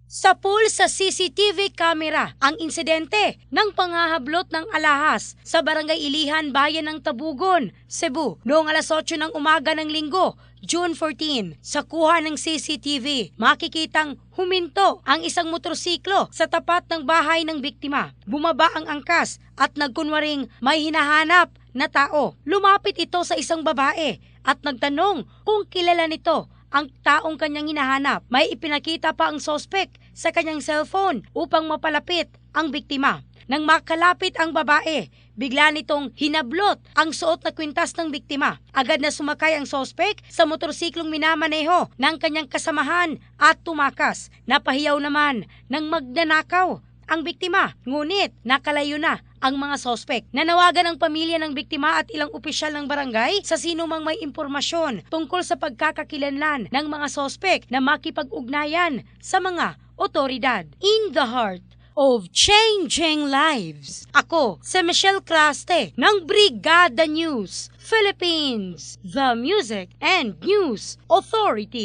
Sa pool sa CCTV camera ang insidente ng panghahablot ng alahas sa Barangay Ilihan, Bayan ng Tabugon, Cebu noong alas 8 ng umaga ng Linggo, June 14. Sa kuha ng CCTV, makikitang huminto ang isang motorsiklo sa tapat ng bahay ng biktima. Bumaba ang angkas at nagkunwaring may hinahanap na tao. Lumapit ito sa isang babae at nagtanong kung kilala nito ang taong kanyang hinahanap. May ipinakita pa ang sospek sa kanyang cellphone upang mapalapit ang biktima. Nang makalapit ang babae, bigla nitong hinablot ang suot na kwintas ng biktima. Agad na sumakay ang sospek sa motorsiklong minamaneho ng kanyang kasamahan at tumakas. Napahiyaw naman ng magnanakaw ang biktima, ngunit nakalayo na ang mga sospek. Nanawagan ang pamilya ng biktima at ilang opisyal ng barangay sa sinumang may impormasyon tungkol sa pagkakakilanlan ng mga sospek na makipag-ugnayan sa mga otoridad. In the heart of changing lives, ako si Michelle Craste ng Brigada News Philippines, the Music and News Authority.